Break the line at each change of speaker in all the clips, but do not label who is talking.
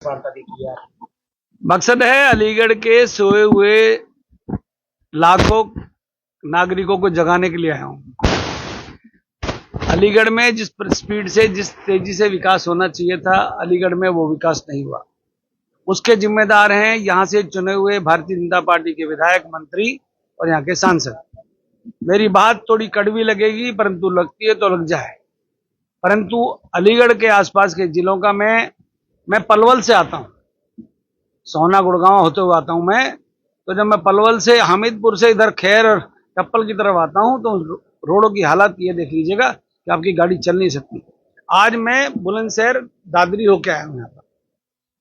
वार्ता देखी है।
मकसद है अलीगढ़ के सोए हुए लाखों नागरिकों को जगाने के लिए आया हूं। अलीगढ़ में जिस स्पीड से जिस तेजी से विकास होना चाहिए था, अलीगढ़ में वो विकास नहीं हुआ। उसके जिम्मेदार हैं यहां से चुने हुए भारतीय जनता पार्टी के विधायक, मंत्री और यहां के सांसद। मेरी बात थोड़ी कड़वी लगेगी, परंतु लगती है तो लग जाए। परंतु अलीगढ़ के आसपास के जिलों का मैं पलवल से आता हूं, सोना गुड़गांव होते हुए आता हूं मैं। तो जब मैं पलवल से, हामिदपुर से इधर खैर और टप्पल की तरफ आता हूं तो रोडों की हालत ये देख लीजिएगा कि आपकी गाड़ी चल नहीं सकती। आज मैं बुलंदशहर दादरी होके आया हूं यहाँ पर,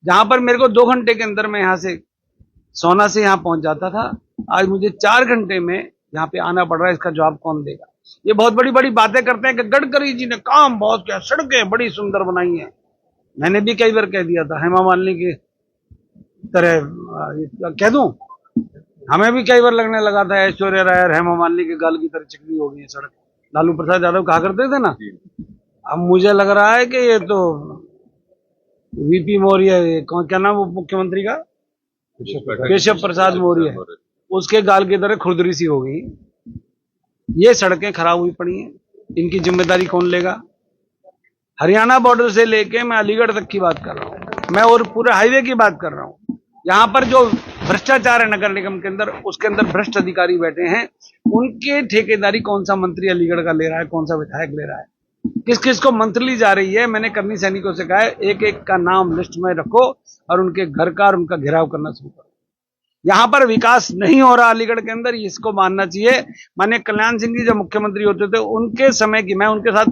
जहां पर मेरे को 2 घंटे के अंदर में यहाँ से सोना से यहाँ पहुंच जाता था, आज मुझे 4 घंटे में यहाँ पे आना पड़ रहा है। इसका जवाब कौन देगा? ये बहुत बड़ी बड़ी बातें करते हैं कि गडकरी जी ने काम बहुत किया, सड़कें बड़ी सुंदर बनाई हैं। मैंने भी कई बार कह दिया था, हेमा मालिनी की तरह कह दूं, हमें भी कई बार लगने लगा था ऐश्वर्या राय और हेमा मालिनी के गाल की तरह चिकनी हो गई है सड़क। लालू प्रसाद यादव कहा करते थे ना। अब मुझे लग रहा है कि ये तो वीपी मौर्य, कौन, क्या नाम वो मुख्यमंत्री का, केशव प्रसाद मौर्य, उसके गाल की तरह खुरदरी सी हो गई। ये सड़कें खराब हुई पड़ी हैं, इनकी जिम्मेदारी कौन लेगा? हरियाणा बॉर्डर से लेके मैं अलीगढ़ तक की बात कर रहा हूं मैं, और पूरे हाईवे की बात कर रहा हूं। यहाँ पर जो भ्रष्टाचार है नगर निगम के अंदर, उसके अंदर भ्रष्ट अधिकारी बैठे हैं, उनके ठेकेदारी कौन सा मंत्री अलीगढ़ का ले रहा है, कौन सा विधायक ले रहा है, किस किस को मंत्री ली जा रही है। मैंने कर्मी सैनिकों से कहा है, एक एक का नाम लिस्ट में रखो और उनके घर का और उनका घेराव करना शुरू करो। यहाँ पर विकास नहीं हो रहा अलीगढ़ के अंदर, इसको मानना चाहिए। माननीय कल्याण सिंह जी जब मुख्यमंत्री होते थे, उनके समय की, मैं उनके साथ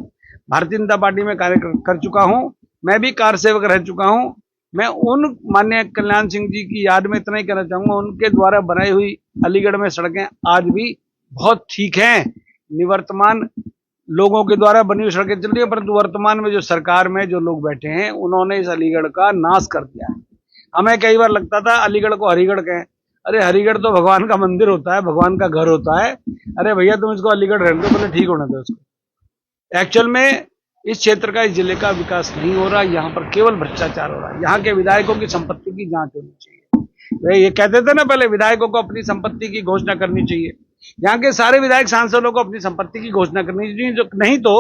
भारतीय जनता पार्टी में कार्य कर चुका हूं, मैं भी कार सेवक रह चुका हूं। मैं उन माननीय कल्याण सिंह जी की याद में इतना ही कहना चाहूंगा, उनके द्वारा बनाई हुई अलीगढ़ में सड़कें आज भी बहुत ठीक हैं। निवर्तमान लोगों के द्वारा बनी हुई सड़कें चल रही है, परंतु वर्तमान में जो सरकार में जो लोग बैठे हैं, उन्होंने इस अलीगढ़ का नाश कर दिया है। हमें कई बार लगता था अलीगढ़ को हरिगढ़ कहें। अरे हरिगढ़ तो भगवान का मंदिर होता है, भगवान का घर होता है। अरे भैया तुम इसको अलीगढ़ रहने दो, पहले ठीक होने दो उसको। एक्चुअल में इस क्षेत्र का, इस जिले का विकास नहीं हो रहा, यहाँ पर केवल भ्रष्टाचार हो रहा है। यहाँ के विधायकों की संपत्ति की जांच होनी चाहिए। ये कहते थे ना पहले, विधायकों को अपनी संपत्ति की घोषणा करनी चाहिए। यहाँ के सारे विधायक सांसदों को अपनी संपत्ति की घोषणा करनी चाहिए, जो नहीं तो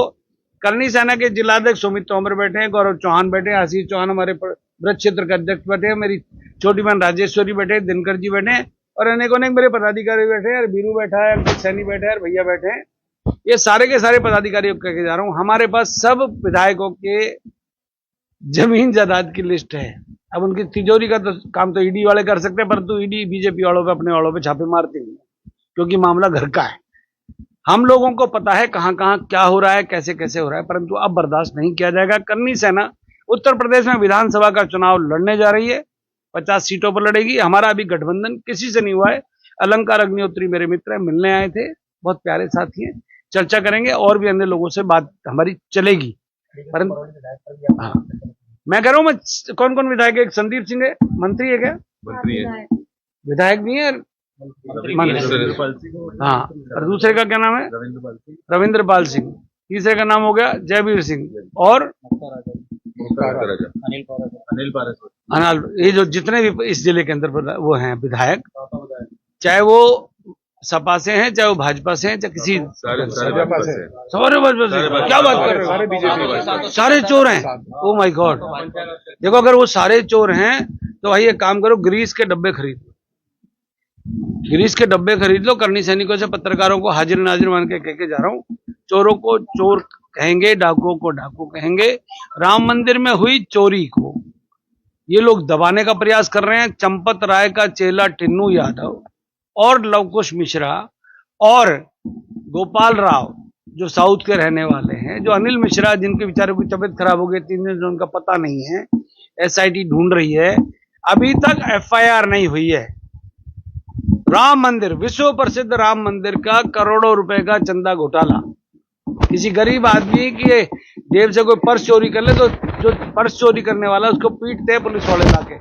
करनी सेना के जिलाध्यक्ष सुमित तोमर बैठे हैं, गौरव चौहान बैठे हैं, आशीष चौहान हमारे ब्रज क्षेत्र के अध्यक्ष बैठे हैं, मेरी छोटी बहन राजेश्वरी बैठे, दिनकर जी बैठे हैं, और अनेकों मेरे पदाधिकारी बैठे हैं, बीरू बैठा है, अंकित सैनी बैठे हैं, भैया बैठे हैं। ये सारे के सारे पदाधिकारियों को कह के जा रहा हूं, हमारे पास सब विधायकों के जमीन जायदाद की लिस्ट है। अब उनकी तिजोरी का तो काम तो ईडी वाले कर सकते हैं, परंतु ईडी बीजेपी वालों पे, अपने वालों पे छापे मारती नहीं, क्योंकि मामला घर का है। हम लोगों को पता है कहां कहां क्या हो रहा है, कैसे कैसे हो रहा है, परंतु अब बर्दाश्त नहीं किया जाएगा। कर्मी सेना उत्तर प्रदेश में विधानसभा का चुनाव लड़ने जा रही है, 50 सीटों पर लड़ेगी। हमारा अभी गठबंधन किसी से नहीं हुआ है। अलंकार अग्निहोत्री मेरे मित्र हैं, मिलने आए थे, बहुत प्यारे साथी हैं, चर्चा करेंगे और भी अन्य लोगों से बात हमारी चलेगी। परंतु हाँ, मैं कह रहा हूँ, मैं कौन कौन विधायक है? एक संदीप सिंह है, मंत्री है क्या? मंत्री है, विधायक भी है, हाँ। और दूसरे का क्या नाम है? रविंद्र पाल सिंह। तीसरे का नाम हो गया जयवीर सिंह, और अनिल। ये जो जितने भी इस जिले के अंदर वो हैं विधायक, चाहे वो सपा से हैं, चाहे वो भाजपा से हैं, चाहे किसी सारे भाजपा से, क्या बात कर रहे हो? सारे चोर हैं। Oh my God! देखो, अगर वो सारे चोर हैं तो भाई एक काम करो, ग्रीस के डब्बे खरीद लो, ग्रीस के डब्बे खरीद लो। करनी सैनिकों से, पत्रकारों को हाजिर नाजिर मान के कह के जा रहा हूँ, चोरों को चोर कहेंगे, डाकुओं को डाकू कहेंगे। राम मंदिर में हुई चोरी को ये लोग दबाने का प्रयास कर रहे हैं। चंपत राय का चेला टिन्नू यादव और लवकुश मिश्रा और गोपाल राव, जो साउथ के रहने वाले हैं, जो अनिल मिश्रा, जिनके बेचारों की तबीयत खराब हो गई 3 दिन से, उनका पता नहीं है, एसआईटी ढूंढ रही है, अभी तक एफआईआर नहीं हुई है। राम मंदिर, विश्व प्रसिद्ध राम मंदिर का करोड़ों रुपए का चंदा घोटाला, किसी गरीब आदमी की जेब से कोई पर्स चोरी कर ले तो जो पर्स चोरी करने वाला उसको पीटते हैं पुलिस वाले लाके।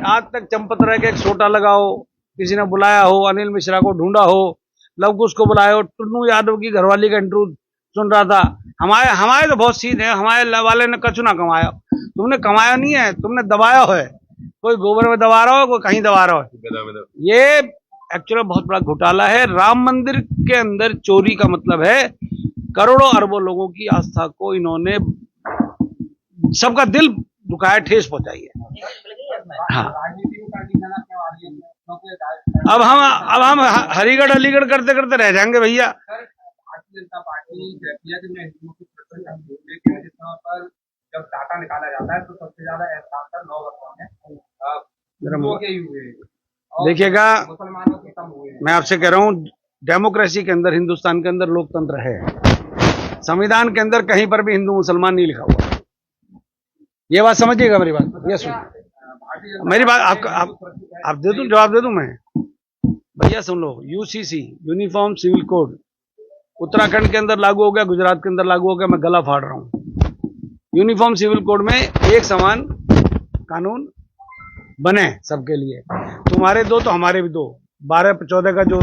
आज तक चंपत राय का एक सोटा लगाओ, किसी ने बुलाया हो, अनिल मिश्रा को ढूंढा हो, लवकुश को बुलाया हो, टुन्नू यादव की घरवाली का इंटरव्यू सुन रहा था। हमारे तो बहुत सीन है, हमारे वाले ने कछु ना कमाया। तुमने कमाया नहीं है, तुमने दबाया है। कोई गोबर में दबा रहा हो, कोई कहीं दबा रहा हो। ये एक्चुअली बहुत बड़ा घोटाला है। राम मंदिर के अंदर चोरी का मतलब है करोड़ों अरबों लोगों की आस्था को इन्होंने सबका दिल दुखाया, ठेस पहुंचाई है। हाँ, अब हम हरिगढ़ अलीगढ़ करते करते रह जाएंगे भैया।
भारतीय जनता पार्टी कहती है कि मैं हिंदुओं की सुरक्षा हूं, लेकिन जिस समय पर जब डाटा निकाला जाता है तो सबसे ज्यादा एहसास 9 वर्षों में हिंदुओं के ही हुए,
देखिएगा,
मुसलमानों के कम हुए।
मैं आपसे कह रहा हूँ, डेमोक्रेसी के अंदर, हिंदुस्तान के अंदर लोकतंत्र है। संविधान के अंदर कहीं पर भी हिंदू मुसलमान नहीं लिखा हुआ। ये बात समझिएगा मेरी बात। ये सुन मेरी बात, आप दे दूं, जवाब दे दूं मैं भैया। सुन लो, UCC uniform civil code Uttarakhand के अंदर लागू हो गया, गुजरात के अंदर लागू हो गया। मैं गला फाड़ रहा हूं। यूनिफॉर्म सिविल कोड में एक समान कानून बने सबके लिए। तुम्हारे दो तो हमारे भी दो, 12-14 का जो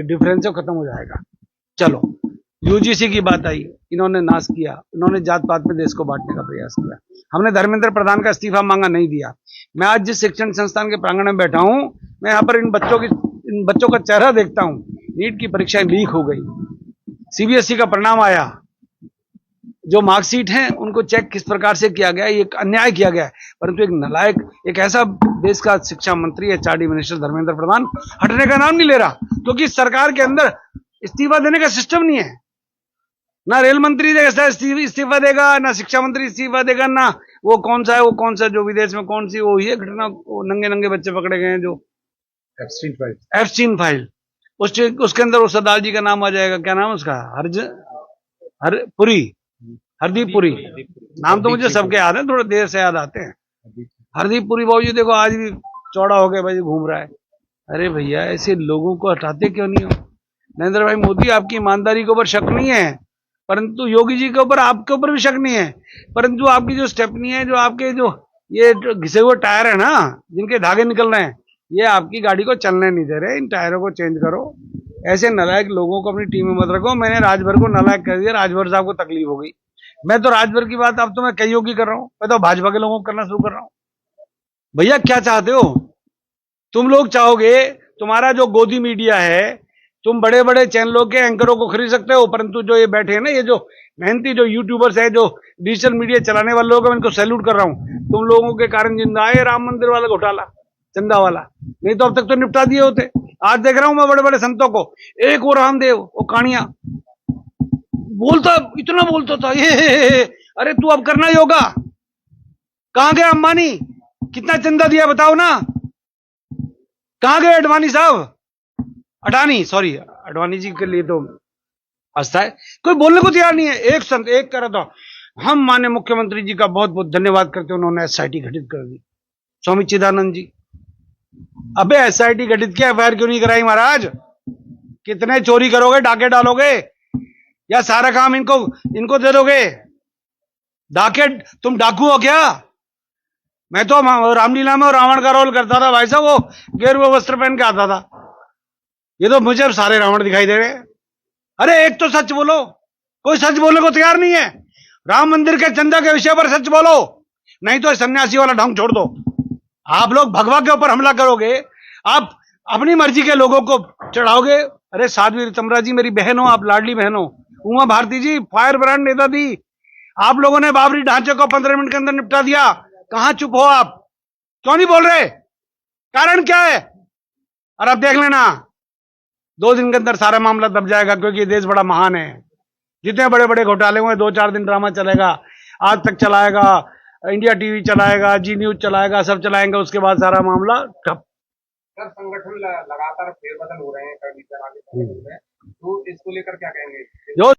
डिफरेंस है वो खत्म हो जाएगा। चलो, यूजीसी की बात आई, इन्होंने नाश किया। इन्होंने जात पात में देश को बांटने का प्रयास किया। हमने धर्मेंद्र प्रधान का इस्तीफा मांगा, नहीं दिया। मैं आज जिस शिक्षण संस्थान के प्रांगण में बैठा हूं, मैं यहाँ पर इन बच्चों का चेहरा देखता हूं। नीट की परीक्षा लीक हो गई, सीबीएसई का परिणाम आया, जो मार्कशीट है उनको चेक किस प्रकार से किया गया, ये अन्याय किया गया है। परंतु एक नलायक, एक ऐसा देश का शिक्षा मंत्री, एचआरडी मिनिस्टर धर्मेंद्र प्रधान हटने का नाम नहीं ले रहा, क्योंकि सरकार के अंदर इस्तीफा देने का सिस्टम नहीं है। ना रेल मंत्री इस्तीफा देगा, ना शिक्षा मंत्री इस्तीफा देगा, ना वो कौन सा जो विदेश में कौन सी वो ये घटना, वो नंगे बच्चे पकड़े गए हैं जो एफस्टीन फाइल, उसके अंदर वो सरदार जी का नाम आ जाएगा। क्या नाम उसका? हरदीप पुरी। नाम तो मुझे सबके याद है, थोड़ा देर से याद आते हैं। हरदीप पुरी बाबू जी देखो आज भी चौड़ा हो गया भाई, घूम रहा है। अरे भैया, ऐसे लोगों को हटाते क्यों नहीं हो? नरेंद्र भाई मोदी, आपकी ईमानदारी के ऊपर शक नहीं है, परंतु योगी जी के ऊपर, आपके ऊपर भी शक नहीं है, परंतु आपकी जो स्टेपनी है, जो आपके जो ये घिसे हुए टायर है ना, जिनके धागे निकल रहे हैं, ये आपकी गाड़ी को चलने नहीं दे रहे। इन टायरों को चेंज करो। ऐसे नालायक लोगों को अपनी टीम में मत रखो। मैंने राजभर को नालायक कह दिया, राजभर साहब को तकलीफ हो गई। मैं तो राजभर की बात अब तो मैं कईयों की कर रहा हूं, मैं तो भाजपा के लोगों को करना शुरू कर रहा हूं। भैया क्या चाहते हो तुम लोग? चाहोगे तुम्हारा जो गोदी मीडिया है, तुम बड़े बड़े चैनलों के एंकरों को खरीद सकते हो, परंतु जो ये बैठे हैं ना, ये जो मेहनती जो यूट्यूबर्स है, जो डिजिटल मीडिया चलाने वाले लोग हैं, मैं इनको सैल्यूट कर रहा हूं। तुम लोगों के कारण जिंदा है राम मंदिर वाला घोटाला, चंदा वाला। नहीं तो अब तक तो निपटा दिए होते। आज देख रहा हूं मैं बड़े बड़े संतों को, एक वो रामदेव, वो कानिया बोलता, इतना बोलता था ये, अरे तू अब करना योगा। कहां गए अंबानी? कितना चंदा दिया बताओ ना? कहां गए अडवाणी साहब? अडवाणी जी के लिए तो आस्था है, कोई बोलने को तैयार नहीं है। एक संत एक करा था, हम माननीय मुख्यमंत्री जी का बहुत बहुत धन्यवाद करते हैं, उन्होंने एसआईटी गठित कर दी। स्वामी चिदानंद जी, अबे एसआईटी गठित किया, एफआईआर क्यों नहीं कराई महाराज? कितने चोरी करोगे, डाके डालोगे, या सारा काम इनको दे दोगे? डाके, तुम डाकू हो क्या? मैं तो रामलीला में रावण का रोल करता था भाई साहब, वो गेरुआ वस्त्र पहन के आता था। ये तो मुझे सारे रावण दिखाई दे रहे। अरे एक तो सच बोलो, कोई सच बोलने को तैयार नहीं है। राम मंदिर के चंदा के विषय पर सच बोलो, नहीं तो सन्यासी वाला ढंग छोड़ दो। आप लोग भगवा के ऊपर हमला करोगे, आप अपनी मर्जी के लोगों को चढ़ाओगे। अरे साध्वी ऋतम्बरा जी मेरी बहन हो, आप लाडली बहन हो। उमा भारती जी फायर ब्रांड नेता थी, आप लोगों ने बाबरी ढांचे को 15 मिनट के अंदर निपटा दिया। कहां चुप हो आप? क्यों नहीं बोल रहे? कारण क्या है? और अब देख लेना, 2 दिन के अंदर सारा मामला दब जाएगा, क्योंकि देश बड़ा महान है। जितने बड़े बड़े घोटाले हुए 2-4 दिन ड्रामा चलेगा, आज तक चलाएगा, इंडिया टीवी चलाएगा, जी न्यूज चलाएगा, सब चलाएंगे, उसके बाद सारा मामला ठप।
सर, संगठन लगातार फेरबदल हो रहे हैं, तो इसको लेकर क्या कहेंगे?
जो